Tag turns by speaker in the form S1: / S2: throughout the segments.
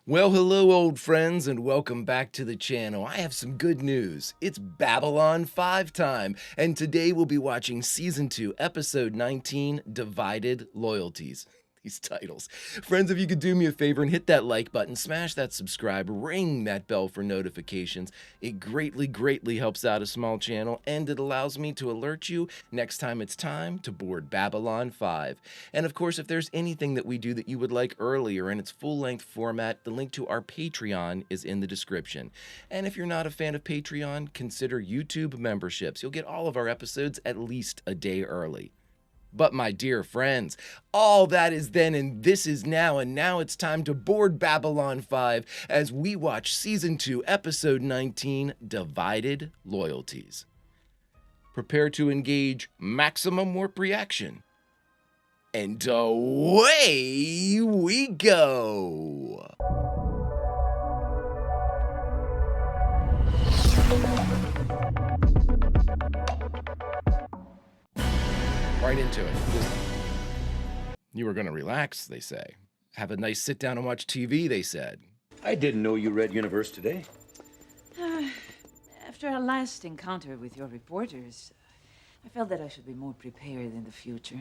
S1: Well, hello, old friends, and welcome back to the channel. I have some good news. It's Babylon 5 time, and today we'll be watching Season 2, Episode 19, Divided Loyalties. These titles. Friends, if you could do me a favor and hit that like button, smash that subscribe, ring that bell for notifications. It greatly helps out a small channel, and it allows me to alert you next time it's time to board Babylon 5. And of course, if there's anything that we do that you would like earlier in its full-length format, the link to our Patreon is in the description. And if you're not a fan of Patreon, consider YouTube memberships. You'll get all of our episodes at least a day early. But my dear friends, all that is then and this is now, and now it's time to board Babylon 5 as we watch Season 2, Episode 19, Divided Loyalties. Prepare to engage maximum warp reaction. And away we go! Right into it. You were going to relax, they say. Have a nice sit down and watch TV, they said.
S2: I didn't know you read Universe Today.
S3: After our last encounter with your reporters, I felt that I should be more prepared in the future.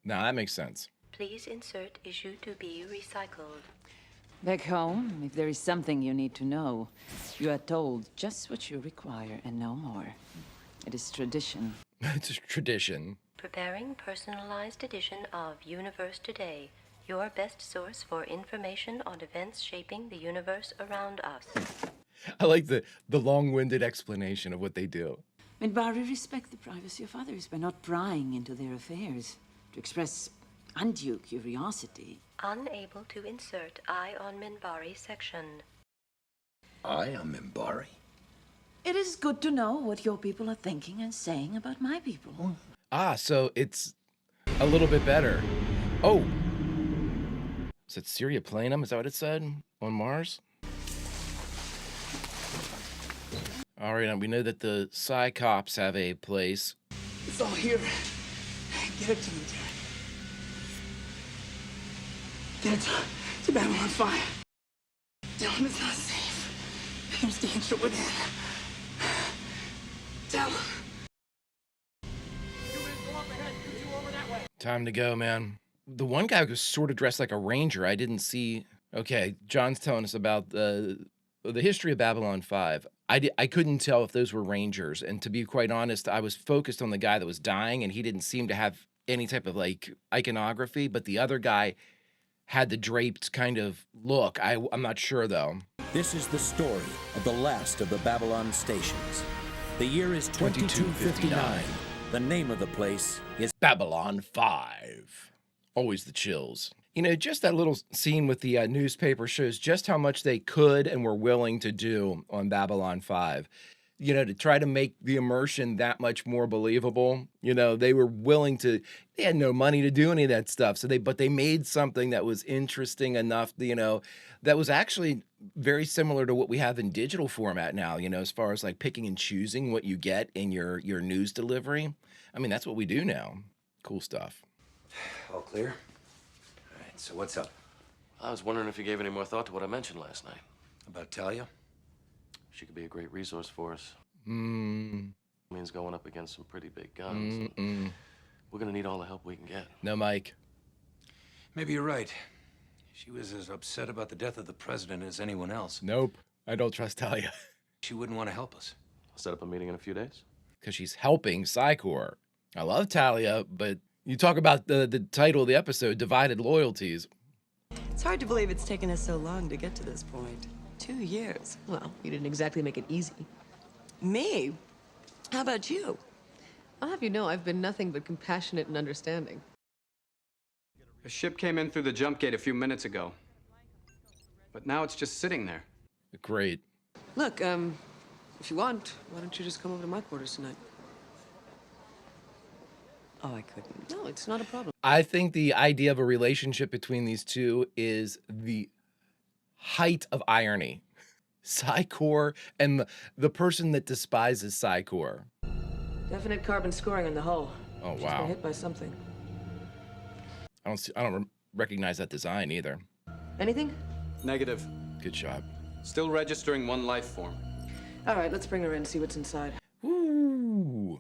S1: Now that makes sense.
S4: Please insert issue to be recycled.
S3: Back home, if there is something you need to know, you are told just what you require and no more. It is tradition.
S1: It's a tradition.
S4: Preparing personalized edition of Universe Today, your best source for information on events shaping the universe around us.
S1: I like the long-winded explanation of what they do.
S3: Minbari respect the privacy of others by not prying into their affairs. To express undue curiosity.
S4: Unable to insert Eye on Minbari section.
S2: I am Mimbari.
S3: It is good to know what your people are thinking and saying about my people.
S1: Ah, so it's a little bit better. Oh. Is it Syria Planum? Is that what it said? On Mars? All right, now we know that the Psi Cops have a place.
S5: It's all here. Get it to me, Derek. Get it to Babylon 5. Tell him it's not safe. There's danger within. Tell him.
S1: Time to go, man. The one guy was sort of dressed like a ranger. I didn't see. Okay, John's telling us about the history of Babylon 5. I couldn't tell if those were rangers, and to be quite honest, I was focused on the guy that was dying, and he didn't seem to have any type of like iconography, but the other guy had the draped kind of look. I'm not sure though.
S6: This is the story of the last of the Babylon stations. The year is 2259. The name of the place is
S1: Babylon 5. Always the chills. You know, just that little scene with the newspaper shows just how much they could and were willing to do on Babylon 5. You know, to try to make the immersion that much more believable. You know, they were willing to, they had no money to do any of that stuff. But they made something that was interesting enough, you know, that was actually very similar to what we have in digital format now, you know, as far as like picking and choosing what you get in your news delivery. I mean, that's what we do now. Cool stuff.
S2: All clear? All right, so what's up?
S7: I was wondering if you gave any more thought to what I mentioned last night.
S2: About Talia?
S7: She could be a great resource for us.
S1: Means
S7: Going up against some pretty big guns. We're gonna need all the help we can get.
S1: No, Mike.
S2: Maybe you're right. She was as upset about the death of the president as anyone else.
S1: Nope. I don't trust Talia.
S2: She wouldn't want to help us.
S7: I'll set up a meeting in a few days.
S1: Because she's helping Psycor. I love Talia, but you talk about the title of the episode, Divided Loyalties.
S8: It's hard to believe it's taken us so long to get to this point. 2 years.
S9: Well, you didn't exactly make it easy.
S8: Me? How about you?
S9: I'll have you know I've been nothing but compassionate and understanding.
S10: A ship came in through the jump gate a few minutes ago. But now it's just sitting there.
S1: Great.
S8: Look, if you want, why don't you just come over to my quarters tonight? Oh, I couldn't.
S9: No, it's not a problem.
S1: I think the idea of a relationship between these two is the height of irony. Psycor and the person that despises Psycor.
S8: Definite carbon scoring on the hull.
S1: Oh,
S8: She's
S1: wow.
S8: been hit by something.
S1: I don't recognize that design either.
S8: Anything?
S10: Negative.
S1: Good shot.
S10: Still registering one life form.
S9: All right, let's bring her in and see what's inside.
S1: Ooh.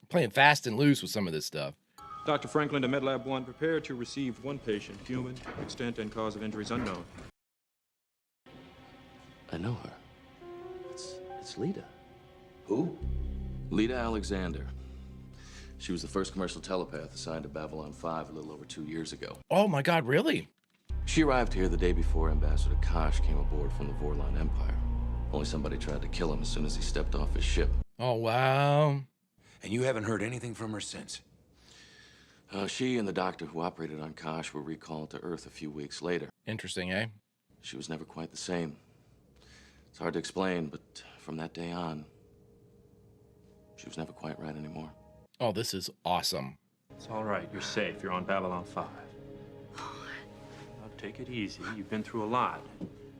S1: Playing fast and loose with some of this stuff.
S11: Dr. Franklin to MedLab 1, prepare to receive one patient, human, extent and cause of injuries unknown.
S7: I know her. It's Lita.
S2: Who?
S7: Lita Alexander. She was the first commercial telepath assigned to Babylon 5 a little over 2 years ago.
S1: Oh my God, really?
S7: She arrived here the day before Ambassador Kosh came aboard from the Vorlon Empire. Only somebody tried to kill him as soon as he stepped off his ship.
S1: Oh, wow.
S2: And you haven't heard anything from her since?
S7: She and the doctor who operated on Kosh were recalled to Earth a few weeks later.
S1: Interesting, eh?
S7: She was never quite the same. It's hard to explain, but from that day on, she was never quite right anymore.
S1: Oh, this is awesome.
S11: It's all right. You're safe. You're on Babylon 5. Now, take it easy. You've been through a lot.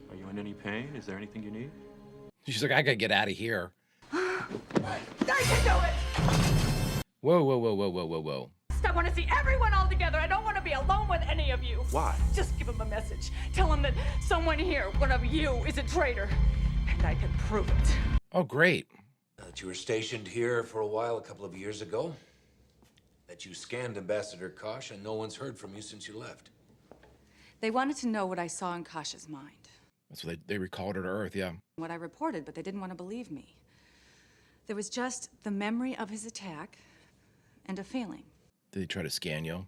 S11: Are you in any pain? Is there anything you need?
S1: She's like, I gotta get out of here.
S5: I can do it!
S1: Whoa, whoa, whoa, whoa, whoa, whoa, whoa.
S5: I want to see everyone all together. I don't want to be alone with any of you.
S11: Why?
S5: Just give them a message. Tell them that someone here, one of you, is a traitor. And I can prove it.
S1: Oh, great.
S2: That you were stationed here for a while a couple of years ago. That you scanned Ambassador Kosh and no one's heard from you since you left.
S12: They wanted to know what I saw in Kosh's mind.
S1: That's what they recalled her to Earth, yeah.
S12: What I reported, but they didn't want to believe me. There was just the memory of his attack and a feeling.
S1: Did they try to scan you?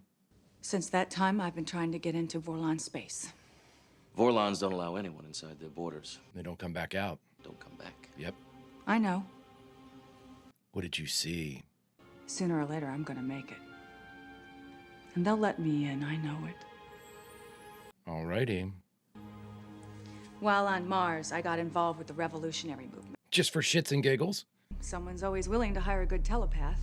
S12: Since that time, I've been trying to get into Vorlon space.
S7: Vorlons don't allow anyone inside their borders.
S1: They don't come back out.
S7: Don't come back.
S1: Yep.
S12: I know.
S1: What did you see?
S12: Sooner or later, I'm gonna make it. And they'll let me in, I know it.
S1: Alrighty.
S12: While on Mars, I got involved with the revolutionary movement.
S1: Just for shits and giggles?
S12: Someone's always willing to hire a good telepath.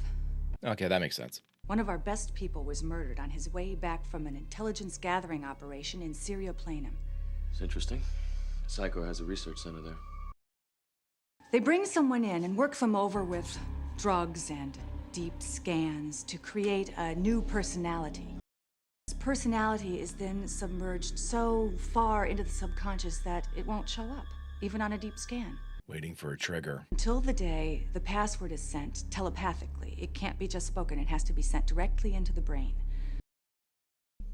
S1: Okay, that makes sense.
S12: One of our best people was murdered on his way back from an intelligence gathering operation in Syria Planum.
S7: It's interesting. Psycho has a research center there.
S12: They bring someone in and work them over with drugs and deep scans to create a new personality. This personality is then submerged so far into the subconscious that it won't show up, even on a deep scan.
S1: Waiting for a trigger.
S12: Until the day the password is sent telepathically. It can't be just spoken, it has to be sent directly into the brain.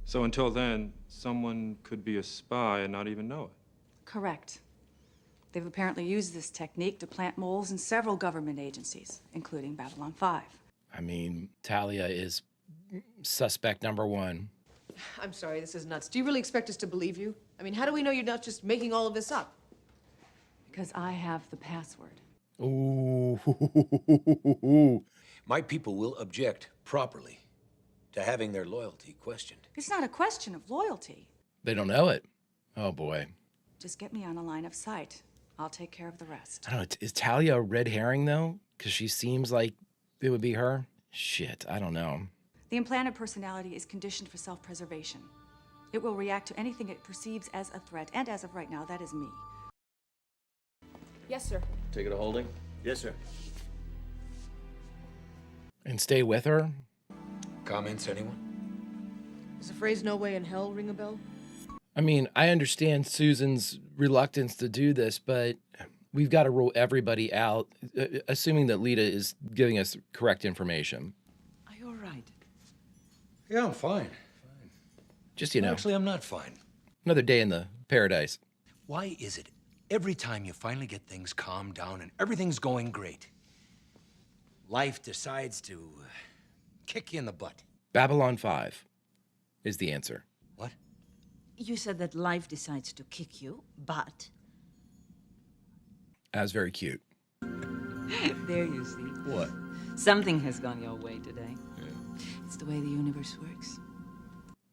S11: So until then, someone could be a spy and not even know it.
S12: Correct. They've apparently used this technique to plant moles in several government agencies, including Babylon 5.
S1: I mean, Talia is suspect number one.
S9: I'm sorry, this is nuts. Do you really expect us to believe you? I mean, how do we know you're not just making all of this up?
S12: Because I have the password.
S1: Ooh.
S2: My people will object properly to having their loyalty questioned.
S12: It's not a question of loyalty.
S1: They don't know it. Oh, boy.
S12: Just get me on a line of sight. I'll take care of the rest.
S1: I don't know. Is Talia a red herring, though? Because she seems like it would be her? Shit, I don't know.
S12: The implanted personality is conditioned for self-preservation. It will react to anything it perceives as a threat, and as of right now, that is me.
S9: Yes, sir.
S7: Take it to holding?
S11: Yes, sir.
S1: And stay with her?
S2: Comments, anyone?
S9: Does the phrase "no way in hell" ring a bell?
S1: I mean, I understand Susan's reluctance to do this, but we've got to rule everybody out, assuming that Lita is giving us correct information.
S3: Are you all right?
S2: Yeah, I'm fine.
S1: Just, you know.
S2: Actually, I'm not fine.
S1: Another day in the paradise.
S2: Why is it every time you finally get things calmed down and everything's going great, life decides to kick you in the butt?
S1: Babylon 5 is the answer.
S2: What?
S13: You said that life decides to kick you, but...
S1: That was very cute.
S3: There you see.
S1: What?
S3: Something has gone your way today. Yeah. It's the way the universe works.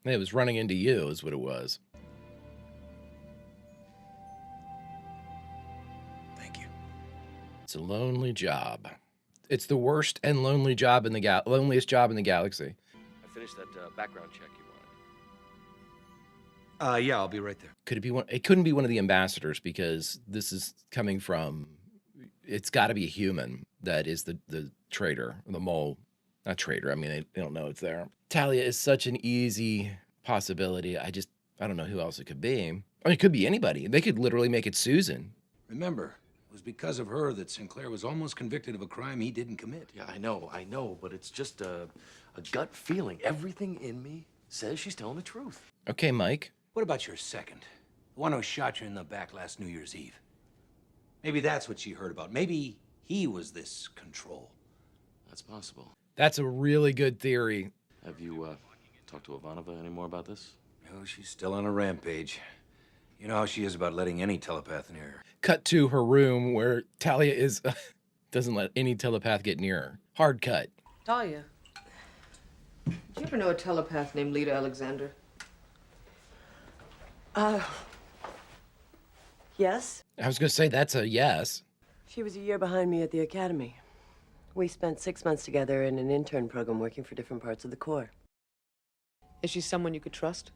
S1: It was running into you is what it was.
S2: Thank you.
S1: It's a lonely job. It's the worst and lonely job in the loneliest job in the galaxy.
S7: I finished that background check you
S2: Yeah, I'll be right there.
S1: Could it be one? It couldn't be one of the ambassadors because this is coming from. It's got to be a human that is the traitor, the mole. Not traitor. I mean, they don't know it's there. Talia is such an easy possibility. I don't know who else it could be. I mean, it could be anybody. They could literally make it Susan.
S2: Remember, it was because of her that Sinclair was almost convicted of a crime he didn't commit.
S7: Yeah, I know, but it's just a gut feeling. Everything in me says she's telling the truth.
S1: Okay, Mike.
S2: What about your second? The one who shot you in the back last New Year's Eve. Maybe that's what she heard about. Maybe he was this control.
S7: That's possible.
S1: That's a really good theory.
S7: Have you talked to Ivanova any more about this?
S2: No, she's still on a rampage. You know how she is about letting any telepath near her.
S1: Cut to her room where Talia is doesn't let any telepath get near her. Hard cut.
S9: Talia, did you ever know a telepath named Lita Alexander?
S8: Yes.
S1: I was going to say that's a yes.
S8: She was a year behind me at the academy. We spent 6 months together in an intern program working for different parts of the Corps.
S9: Is she someone you could trust?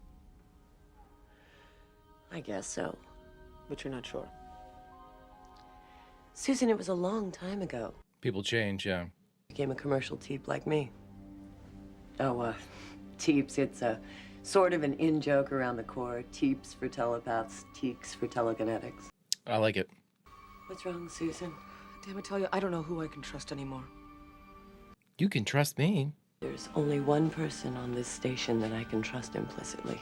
S8: I guess so.
S9: But you're not sure.
S8: Susan, it was a long time ago.
S1: People change, yeah.
S8: Became a commercial teep like me. Oh, teeps, it's a sort of an in-joke around the Corps. Teeps for telepaths, teeks for telekinetics.
S1: I like it.
S8: What's wrong, Susan?
S9: Damn it, Talia, I don't know who I can trust anymore.
S1: You can trust me.
S8: There's only one person on this station that I can trust implicitly.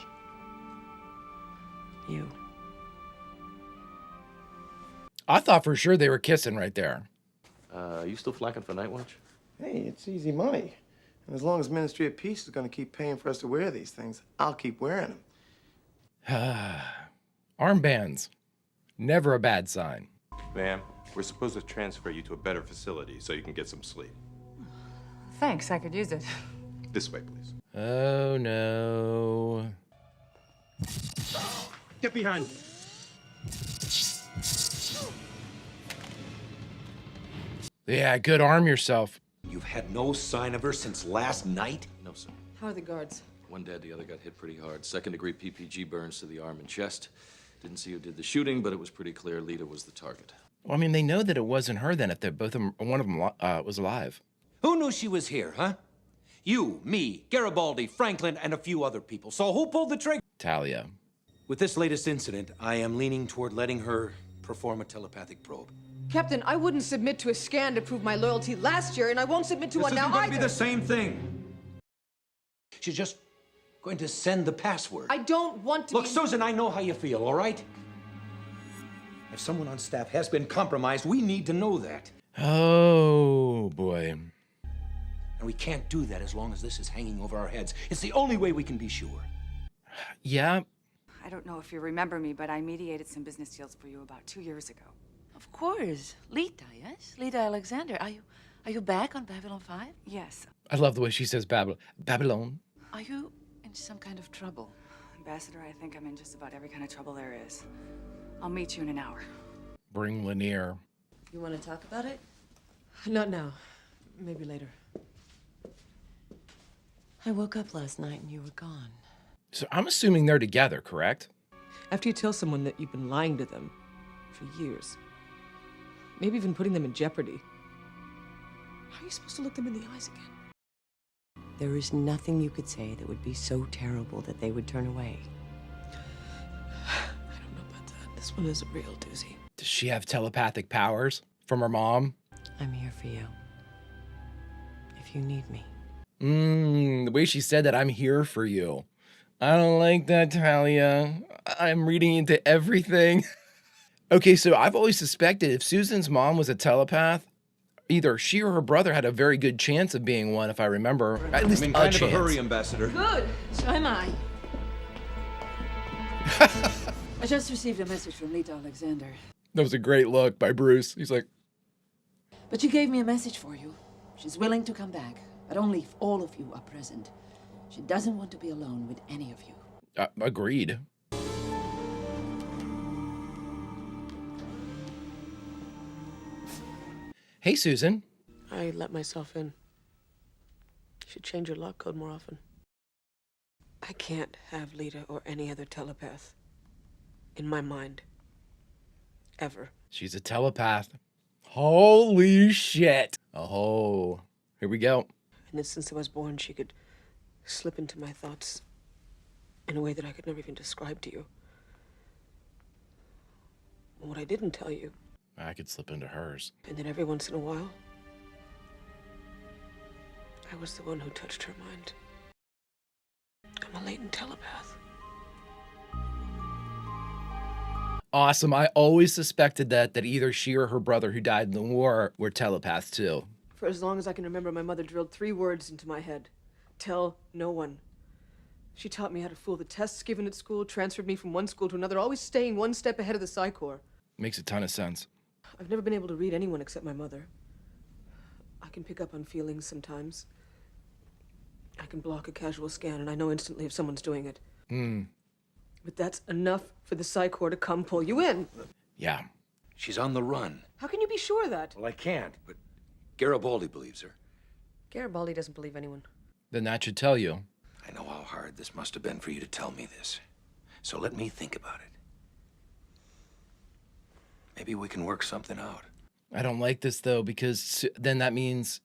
S8: You.
S1: I thought for sure they were kissing right there.
S7: Are you still flacking for Night Watch?
S14: Hey, it's easy money. And as long as Ministry of Peace is going to keep paying for us to wear these things, I'll keep wearing them.
S1: Armbands. Never a bad sign.
S15: Ma'am, we're supposed to transfer you to a better facility so you can get some sleep.
S12: Thanks, I could use it.
S15: This way, please.
S1: Oh, no.
S15: Get behind.
S1: Yeah, good. Arm yourself.
S2: You've had no sign of her since last night?
S7: No, sir.
S9: How are the guards?
S7: One dead, the other got hit pretty hard. Second-degree PPG burns to the arm and chest. Didn't see who did the shooting, but it was pretty clear Lita was the target.
S1: Well, I mean, they know that it wasn't her then if they're both of them, one of them was alive.
S2: Who knew she was here, huh? You, me, Garibaldi, Franklin, and a few other people. So who pulled the trigger?
S1: Talia.
S2: With this latest incident, I am leaning toward letting her perform a telepathic probe.
S9: Captain, I wouldn't submit to a scan to prove my loyalty last year, and I won't submit to one now
S2: This isn't going
S9: either.
S2: to be the same thing. She's just going to send the password.
S9: I don't want to
S2: Look, Susan, I know how you feel, all right? If someone on staff has been compromised, we need to know that.
S1: Oh, boy.
S2: And we can't do that as long as this is hanging over our heads. It's the only way we can be sure.
S1: Yeah.
S12: I don't know if you remember me, but I mediated some business deals for you about 2 years ago.
S16: Of course. Lita, yes? Lita Alexander. Are you back on Babylon 5?
S12: Yes.
S1: I love the way she says Babylon.
S16: Are you in some kind of trouble?
S12: Ambassador, I think I'm in just about every kind of trouble there is. I'll meet you in an hour.
S1: Bring Lanier.
S8: You want to talk about it?
S9: Not now. Maybe later.
S8: I woke up last night and you were gone.
S1: So I'm assuming they're together, correct?
S9: After you tell someone that you've been lying to them for years, maybe even putting them in jeopardy, how are you supposed to look them in the eyes again?
S8: There is nothing you could say that would be so terrible that they would turn away.
S9: I don't know about that. This one is a real doozy.
S1: Does she have telepathic powers from her mom?
S8: I'm here for you. If you need me.
S1: The way she said that, I'm here for you. I don't like that, Talia. I'm reading into everything. Okay, so I've always suspected if Susan's mom was a telepath, either she or her brother had a very good chance of being one, if I remember. At least
S2: I'm in
S1: a
S2: kind
S1: chance.
S2: of a hurry, Ambassador.
S16: Good. So am I. I just received a message from Lita Alexander.
S1: That was a great look by Bruce. He's like,
S16: But she gave me a message for you. She's willing to come back, but only if all of you are present. She doesn't want to be alone with any of you.
S1: Agreed. Hey, Susan.
S9: I let myself in. You should change your lock code more often. I can't have Lita or any other telepath in my mind. Ever.
S1: She's a telepath. Holy shit. Oh, here we go.
S9: And since I was born, she could slip into my thoughts in a way that I could never even describe to you. And what I didn't tell you.
S1: I could slip into hers.
S9: And then every once in a while, I was the one who touched her mind. I'm a latent telepath.
S1: Awesome. I always suspected that either she or her brother who died in the war were telepaths too.
S9: For as long as I can remember, my mother drilled 3 words into my head. Tell no one. She taught me how to fool the tests given at school, transferred me from one school to another, always staying one step ahead of the Psi Corps.
S1: Makes a ton of sense.
S9: I've never been able to read anyone except my mother. I can pick up on feelings sometimes. I can block a casual scan, and I know instantly if someone's doing it. But that's enough for the Psi Corps to come pull you in.
S1: Yeah.
S2: She's on the run.
S9: How can you be sure of that?
S2: Well, I can't, but Garibaldi believes her.
S9: Garibaldi doesn't believe anyone.
S1: Then that should tell you.
S2: I know how hard this must have been for you to tell me this. So let me think about it. Maybe we can work something out.
S1: I don't like this though, because then that means...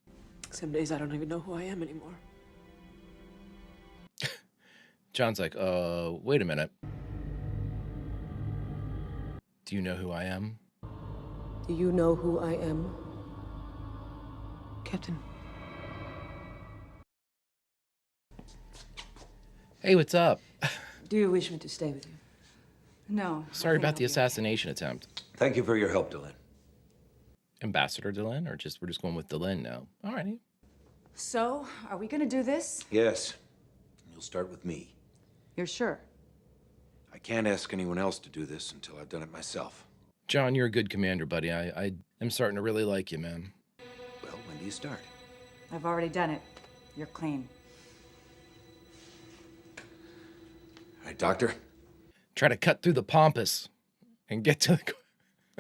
S9: Some days I don't even know who I am anymore.
S1: John's like, wait a minute. Do you know who I am?
S9: Do you know who I am? Captain.
S1: Hey, what's up?
S16: Do you wish me to stay with you?
S12: No.
S1: Sorry about the assassination attempt.
S2: Thank you for your help, Dylan.
S1: Ambassador Dylan, or we're just going with Dylan now? Alrighty.
S12: So, are we gonna do this?
S2: Yes. You'll start with me.
S12: You're sure?
S2: I can't ask anyone else to do this until I've done it myself.
S1: John, you're a good commander, buddy. I am starting to really like you, man.
S2: Well, when do you start?
S12: I've already done it. You're clean.
S2: All right, Doctor.
S1: Try to cut through the pompous and get to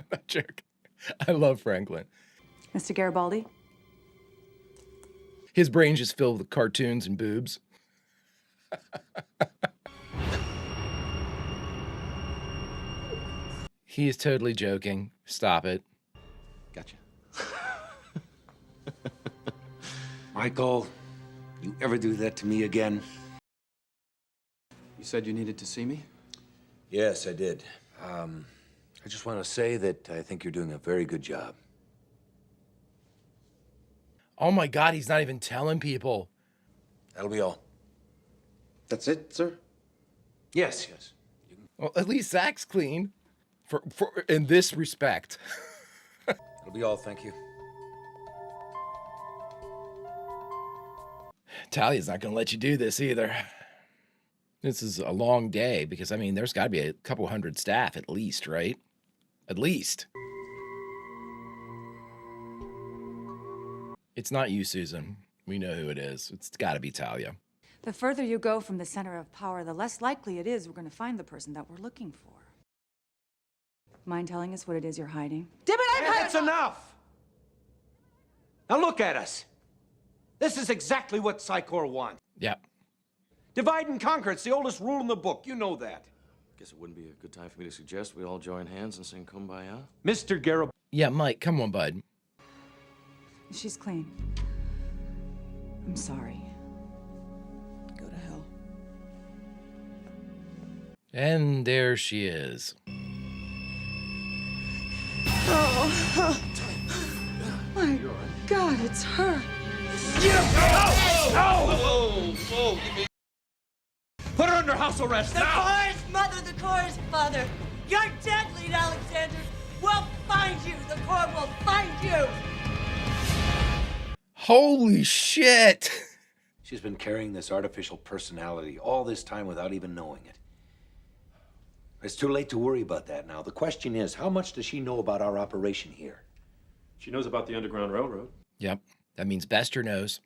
S1: the jerk. I love Franklin.
S12: Mr. Garibaldi?
S1: His brain just filled with cartoons and boobs. He is totally joking. Stop it.
S2: Gotcha. Michael, you ever do that to me again?
S10: You said you needed to see me?
S2: Yes, I did. I just want to say that I think you're doing a very good job.
S1: Oh my God, he's not even telling people.
S2: That'll be all.
S14: That's it, sir?
S2: Yes, yes.
S1: Well, at least Zach's clean. For in this respect.
S2: That'll be all, thank you.
S1: Talia's not going to let you do this either. This is a long day because, I mean, there's got to be a couple hundred staff at least, right? At least. It's not you, Susan. We know who it is. It's got to be Talia.
S12: The further you go from the center of power, the less likely it is we're going to find the person that we're looking for. Mind telling us what it is you're hiding?
S2: That's enough! Now look at us. This is exactly what Psi Corps wants.
S1: Yep.
S2: Divide and conquer. It's the oldest rule in the book. You know that.
S7: Guess it wouldn't be a good time for me to suggest we all join hands and sing Kumbaya?
S2: Mr. Garibaldi.
S1: Yeah, Mike, come on, bud.
S12: She's clean. I'm sorry.
S9: Go to hell.
S1: And there she is.
S12: Oh, my God, it's her.
S2: Put her under house arrest
S17: The Corps' mother, the Corps' father. You're dead, Lead Alexander. We'll find you. The Corps will find you.
S1: Holy shit!
S2: She's been carrying this artificial personality all this time without even knowing it. It's too late to worry about that now. The question is, how much does she know about our operation here?
S11: She knows about the Underground Railroad.
S1: Yep. That means Bester knows.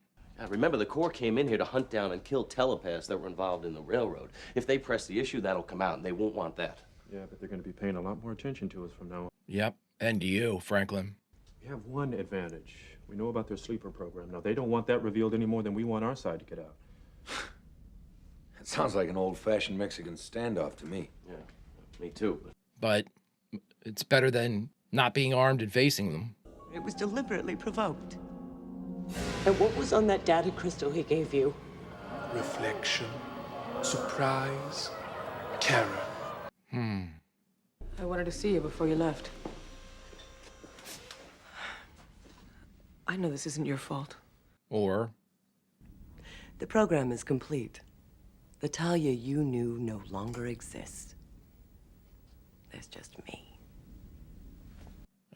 S7: Remember, the Corps came in here to hunt down and kill telepaths that were involved in the railroad. If they press the issue, that'll come out, and they won't want that.
S11: Yeah, but they're going to be paying a lot more attention to us from now on.
S1: Yep. And to you, Franklin.
S11: We have one advantage. We know about their sleeper program. Now, they don't want that revealed any more than we want our side to get out.
S2: It sounds like an old-fashioned Mexican standoff to me.
S7: Yeah, me too.
S1: But it's better than not being armed and facing them.
S17: It was deliberately provoked.
S9: And what was on that data crystal he gave you?
S5: Reflection, surprise, terror.
S9: I wanted to see you before you left. I know this isn't your fault.
S1: Or?
S8: The program is complete. The Talia you knew no longer exists. There's just me.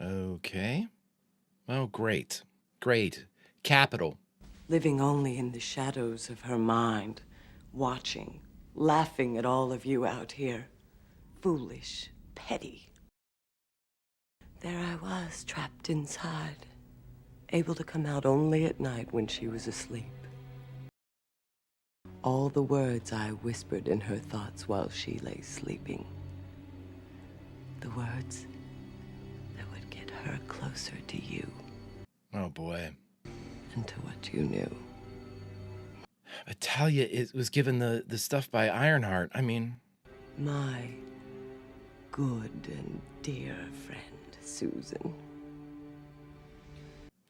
S1: Okay. Oh, great. Great. Capital.
S8: Living only in the shadows of her mind, watching, laughing at all of you out here. Foolish, petty. There I was, trapped inside, able to come out only at night when she was asleep. All the words I whispered in her thoughts while she lay sleeping. The words that would get her closer to you.
S1: Oh, boy.
S8: And to what you knew.
S1: Talia was given the stuff by Ironheart. I mean...
S8: My good and dear friend, Susan.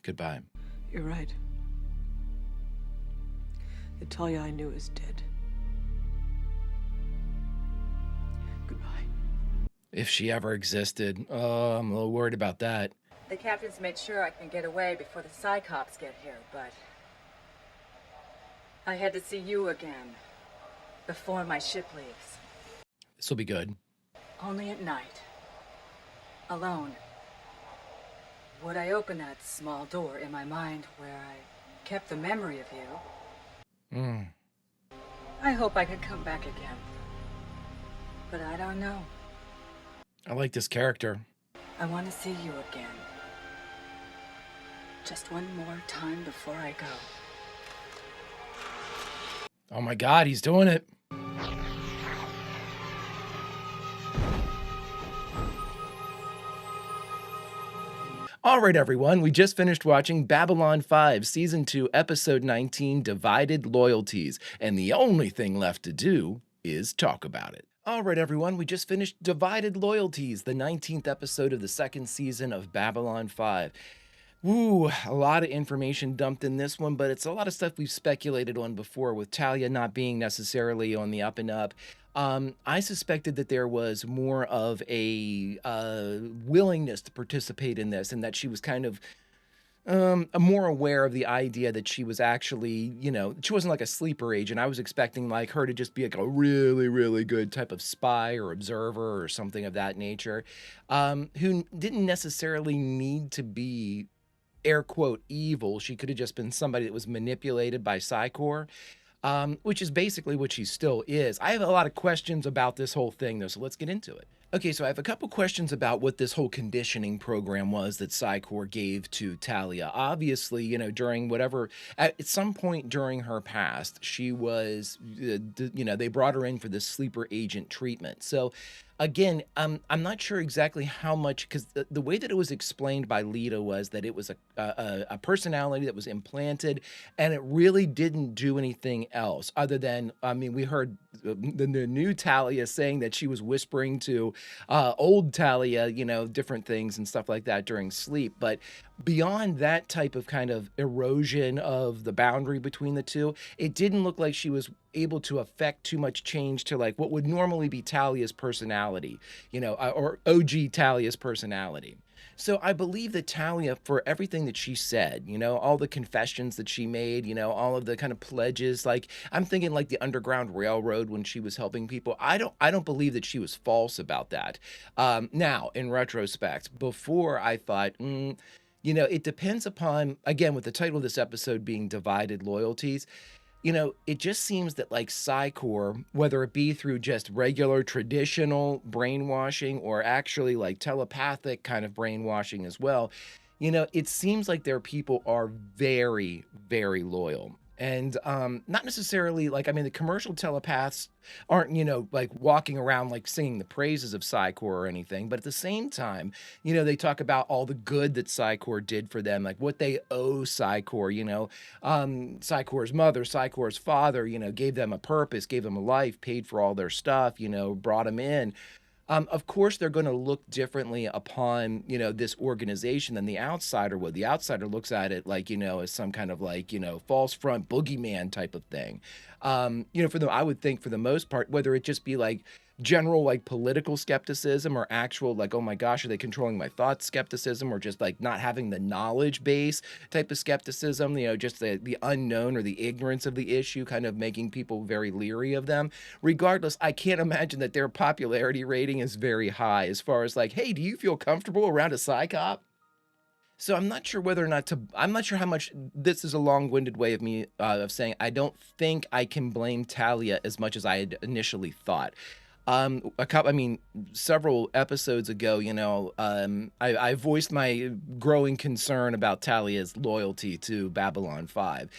S1: Goodbye.
S9: You're right. The Talia I knew is dead. Goodbye.
S1: If she ever existed. Oh, I'm a little worried about that.
S12: The captain's made sure I can get away before the Psychops get here, but... I had to see you again. Before my ship leaves.
S1: This will be good.
S12: Only at night. Alone. Would I open that small door in my mind where I kept the memory of you? I hope I could come back again. But I don't know.
S1: I like this character.
S12: I want to see you again. Just one more time before I go.
S1: Oh my God, he's doing it. All right, everyone, we just finished watching Babylon 5, Season 2, Episode 19, Divided Loyalties, and the only thing left to do is talk about it. All right, everyone, we just finished Divided Loyalties, the 19th episode of the second season of Babylon 5. Woo, a lot of information dumped in this one, but it's a lot of stuff we've speculated on before, with Talia not being necessarily on the up and up. I suspected that there was more of a willingness to participate in this, and that she was kind of more aware of the idea that she was actually, you know, she wasn't like a sleeper agent. I was expecting like her to just be like a really, really good type of spy or observer or something of that nature, who didn't necessarily need to be air quote evil. She could have just been somebody that was manipulated by Psychor. Which is basically what she still is. I have a lot of questions about this whole thing, though, so let's get into it. Okay, so I have a couple questions about what this whole conditioning program was that Psychor gave to Talia. Obviously, you know, during whatever, at some point during her past, she was, you know, they brought her in for this sleeper agent treatment. So, again, I'm not sure exactly how much, because the way that it was explained by Lita was that it was a personality that was implanted, and it really didn't do anything else other than, I mean, we heard the new Talia saying that she was whispering to old Talia, you know, different things and stuff like that during sleep. But beyond that type of kind of erosion of the boundary between the two, it didn't look like she was able to affect too much change to like what would normally be Talia's personality, you know, or OG Talia's personality. So I believe that Talia, for everything that she said, you know, all the confessions that she made, you know, all of the kind of pledges, like I'm thinking like the Underground Railroad when she was helping people. I don't believe that she was false about that. Now, in retrospect, before I thought, you know, it depends upon, again, with the title of this episode being Divided Loyalties, you know, it just seems that like Psychor, whether it be through just regular traditional brainwashing or actually like telepathic kind of brainwashing as well, you know, it seems like their people are very, very loyal. And not necessarily like, I mean, the commercial telepaths aren't, you know, like walking around like singing the praises of Psychor or anything. But at the same time, you know, they talk about all the good that Psychor did for them, like what they owe Psychor, you know, Psychor's mother, Psychor's father, you know, gave them a purpose, gave them a life, paid for all their stuff, you know, brought them in. Of course, they're going to look differently upon, you know, this organization than the outsider would. The outsider looks at it like, you know, as some kind of like, you know, false front boogeyman type of thing. You know, for them, I would think for the most part, whether it just be like general like political skepticism, or actual like, oh my gosh, are they controlling my thoughts skepticism, or just like not having the knowledge base type of skepticism, you know, just the unknown or the ignorance of the issue kind of making people very leery of them. Regardless, I can't imagine that their popularity rating is very high as far as like, hey, do you feel comfortable around a psychop? So I'm not sure whether or not to, I'm not sure how much, this is a long-winded way of me of saying I don't think I can blame Talia as much as I had initially thought. I mean, several episodes ago, you know, I voiced my growing concern about Talia's loyalty to Babylon 5.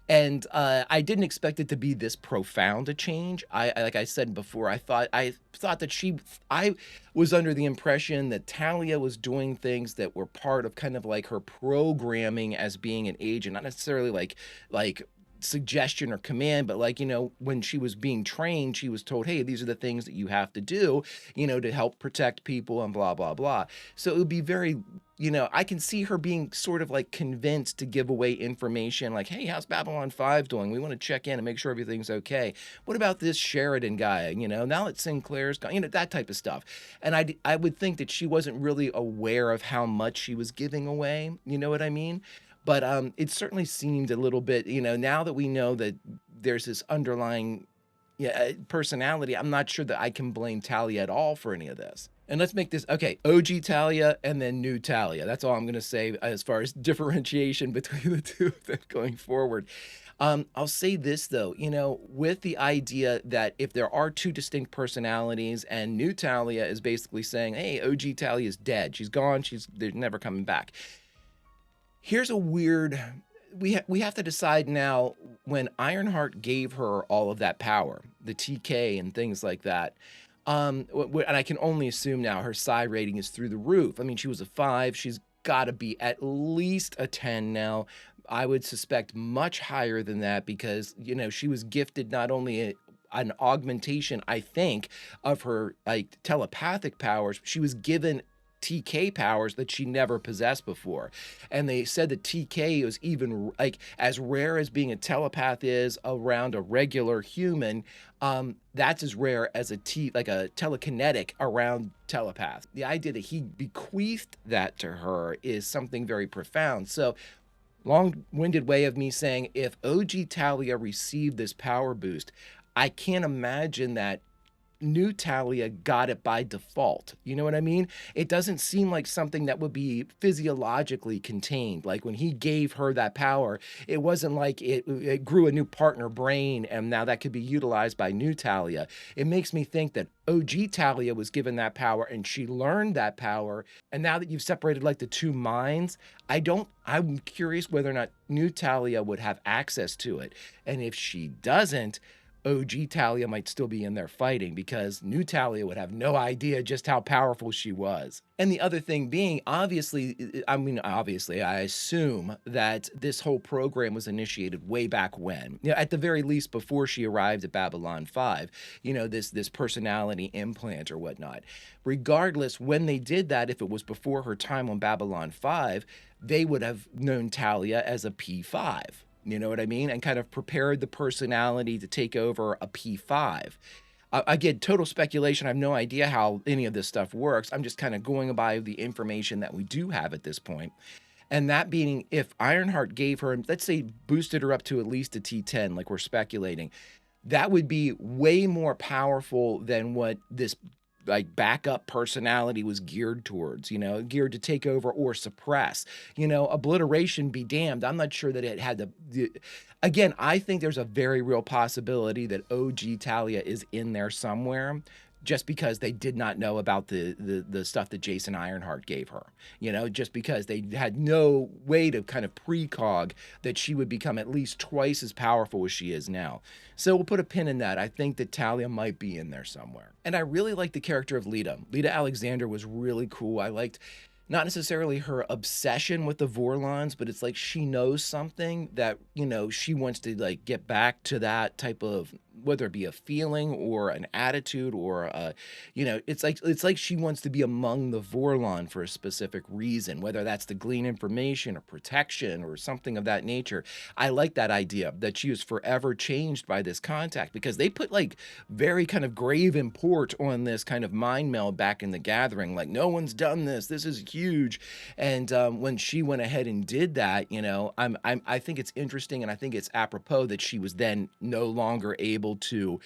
S1: And I didn't expect it to be this profound a change. Like I said before, I thought that I was under the impression that Talia was doing things that were part of kind of like her programming as being an agent, not necessarily like suggestion or command, but like, you know, when she was being trained, she was told, hey, these are the things that you have to do, you know, to help protect people and blah, blah, blah. So it would be very, you know, I can see her being sort of like convinced to give away information like, hey, how's Babylon 5 doing? We want to check in and make sure everything's okay. What about this Sheridan guy? You know, now that Sinclair's gone, you know, that type of stuff. And I would think that she wasn't really aware of how much she was giving away. You know what I mean? But it certainly seemed a little bit, you know, now that we know that there's this underlying personality, I'm not sure that I can blame Talia at all for any of this. And let's make this, okay, OG Talia and then new Talia. That's all I'm going to say as far as differentiation between the two of them going forward. I'll say this, though, you know, with the idea that if there are two distinct personalities and new Talia is basically saying, hey, OG Talia is dead. She's gone. They're never coming back. Here's a weird, we have to decide now, when Ironheart gave her all of that power, the TK and things like that, and I can only assume now her psi rating is through the roof. I mean, she was a 5. She's got to be at least a 10 now. I would suspect much higher than that because, you know, she was gifted not only an augmentation, I think, of her like telepathic powers, she was given TK powers that she never possessed before. And they said that TK was even like as rare as being a telepath is around a regular human. That's as rare as a telekinetic around telepath. The idea that he bequeathed that to her is something very profound. So long-winded way of me saying, if OG Talia received this power boost, I can't imagine that new Talia got it by default. You know what I mean? It doesn't seem like something that would be physiologically contained. Like when he gave her that power, it wasn't like it grew a new partner brain and now that could be utilized by new Talia. It makes me think that OG Talia was given that power and she learned that power. And now that you've separated like the two minds, I'm curious whether or not new Talia would have access to it. And if she doesn't, OG Talia might still be in there fighting because new Talia would have no idea just how powerful she was. And the other thing being, obviously, I assume that this whole program was initiated way back when, you know, at the very least before she arrived at Babylon 5, you know, this personality implant or whatnot. Regardless, when they did that, if it was before her time on Babylon 5, they would have known Talia as a P5. You know what I mean? And kind of prepared the personality to take over a P5. Again, total speculation. I have no idea how any of this stuff works. I'm just kind of going by the information that we do have at this point. And that being, if Ironheart gave her, let's say boosted her up to at least a T10, like we're speculating, that would be way more powerful than what this like backup personality was geared towards, you know, geared to take over or suppress, you know, obliteration be damned. I'm not sure that it had again, I think there's a very real possibility that OG Talia is in there somewhere just because they did not know about the stuff that Jason Ironheart gave her, you know, just because they had no way to kind of precog that she would become at least twice as powerful as she is now. So we'll put a pin in that. I think that Talia might be in there somewhere. And I really liked the character of Lita. Lita Alexander was really cool. I liked not necessarily her obsession with the Vorlons, but it's like she knows something that, you know, she wants to like get back to that type of whether it be a feeling or an attitude or it's like she wants to be among the Vorlon for a specific reason, whether that's to glean information or protection or something of that nature. I like that idea that she is forever changed by this contact, because they put like very kind of grave import on this kind of mind meld back in the Gathering, like no one's done this. This is huge. And when she went ahead and did that, I think it's interesting, and I think it's apropos that she was then no longer able to,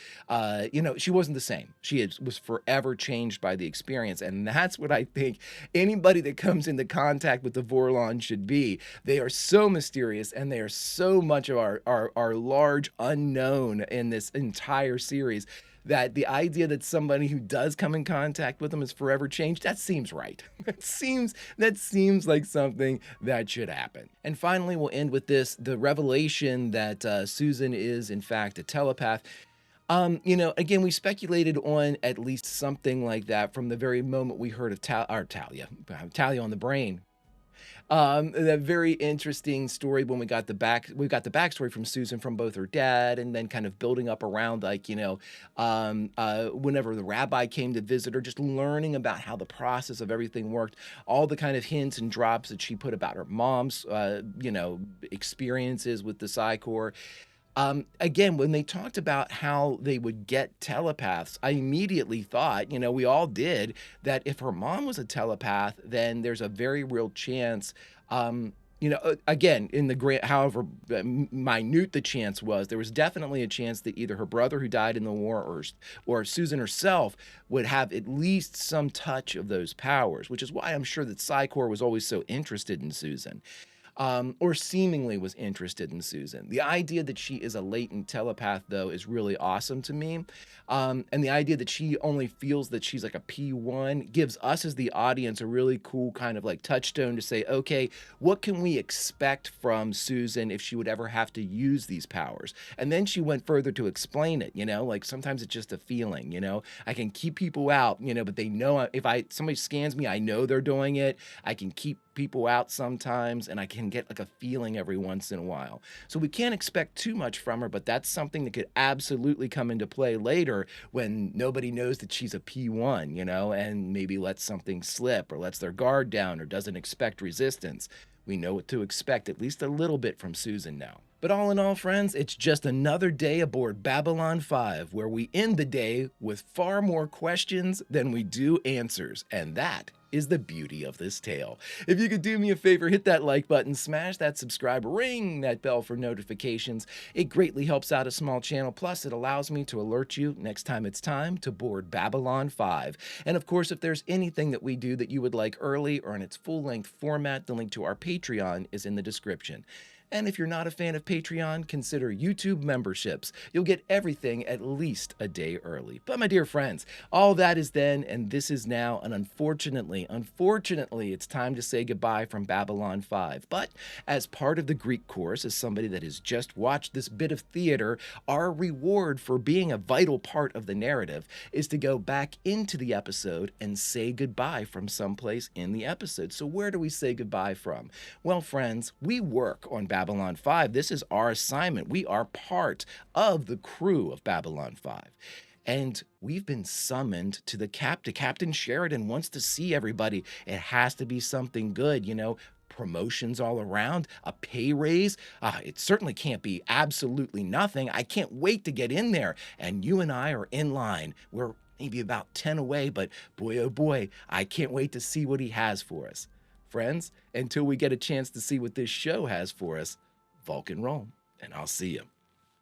S1: she wasn't the same. Was forever changed by the experience. And that's what I think anybody that comes into contact with the Vorlon should be. They are so mysterious, and they are so much of our large unknown in this entire series, that the idea that somebody who does come in contact with them is forever changed, that seems right. That seems like something that should happen. And finally, we'll end with this, the revelation that Susan is in fact a telepath. Again, we speculated on at least something like that from the very moment we heard of Talia on the brain. That very interesting story when we got the backstory from Susan, from both her dad, and then kind of building up around, like, whenever the rabbi came to visit her, just learning about how the process of everything worked, all the kind of hints and drops that she put about her mom's, experiences with the Psi Corps. Again, when they talked about how they would get telepaths, I immediately thought, we all did, that if her mom was a telepath, then there's a very real chance, again, in the grand, however minute the chance was, there was definitely a chance that either her brother who died in the war or Susan herself would have at least some touch of those powers, which is why I'm sure that Psi Corps was always so interested in Susan. Or seemingly was interested in Susan. The idea that she is a latent telepath, though, is really awesome to me. And the idea that she only feels that she's like a P1 gives us as the audience a really cool kind of like touchstone to say, okay, what can we expect from Susan if she would ever have to use these powers? And then she went further to explain it, like sometimes it's just a feeling, I can keep people out, but they know if somebody scans me, I know they're doing it. I can keep people out sometimes, and I can get like a feeling every once in a while. So we can't expect too much from her, but that's something that could absolutely come into play later when nobody knows that she's a P1, and maybe lets something slip or lets their guard down or doesn't expect resistance. We know what to expect, at least a little bit, from Susan now. But all in all, friends, it's just another day aboard Babylon 5, where we end the day with far more questions than we do answers, and that is the beauty of this tale. If you could do me a favor, hit that like button, smash that subscribe, ring that bell for notifications. It greatly helps out a small channel, plus it allows me to alert you next time it's time to board Babylon 5. And of course, if there's anything that we do that you would like early or in its full-length format, the link to our Patreon is in the description. And if you're not a fan of Patreon, consider YouTube memberships. You'll get everything at least a day early. But my dear friends, all that is then and this is now, and unfortunately, it's time to say goodbye from Babylon 5. But as part of the Greek course, as somebody that has just watched this bit of theater, our reward for being a vital part of the narrative is to go back into the episode and say goodbye from someplace in the episode. So where do we say goodbye from? Well, friends, we work on Babylon 5. This is our assignment. We are part of the crew of Babylon 5. And we've been summoned to the captain. Captain Sheridan wants to see everybody. It has to be something good, promotions all around, a pay raise. It certainly can't be absolutely nothing. I can't wait to get in there. And you and I are in line. We're maybe about 10 away, but boy, oh boy, I can't wait to see what he has for us. Friends, until we get a chance to see what this show has for us, Vulcan Rome, and I'll see you.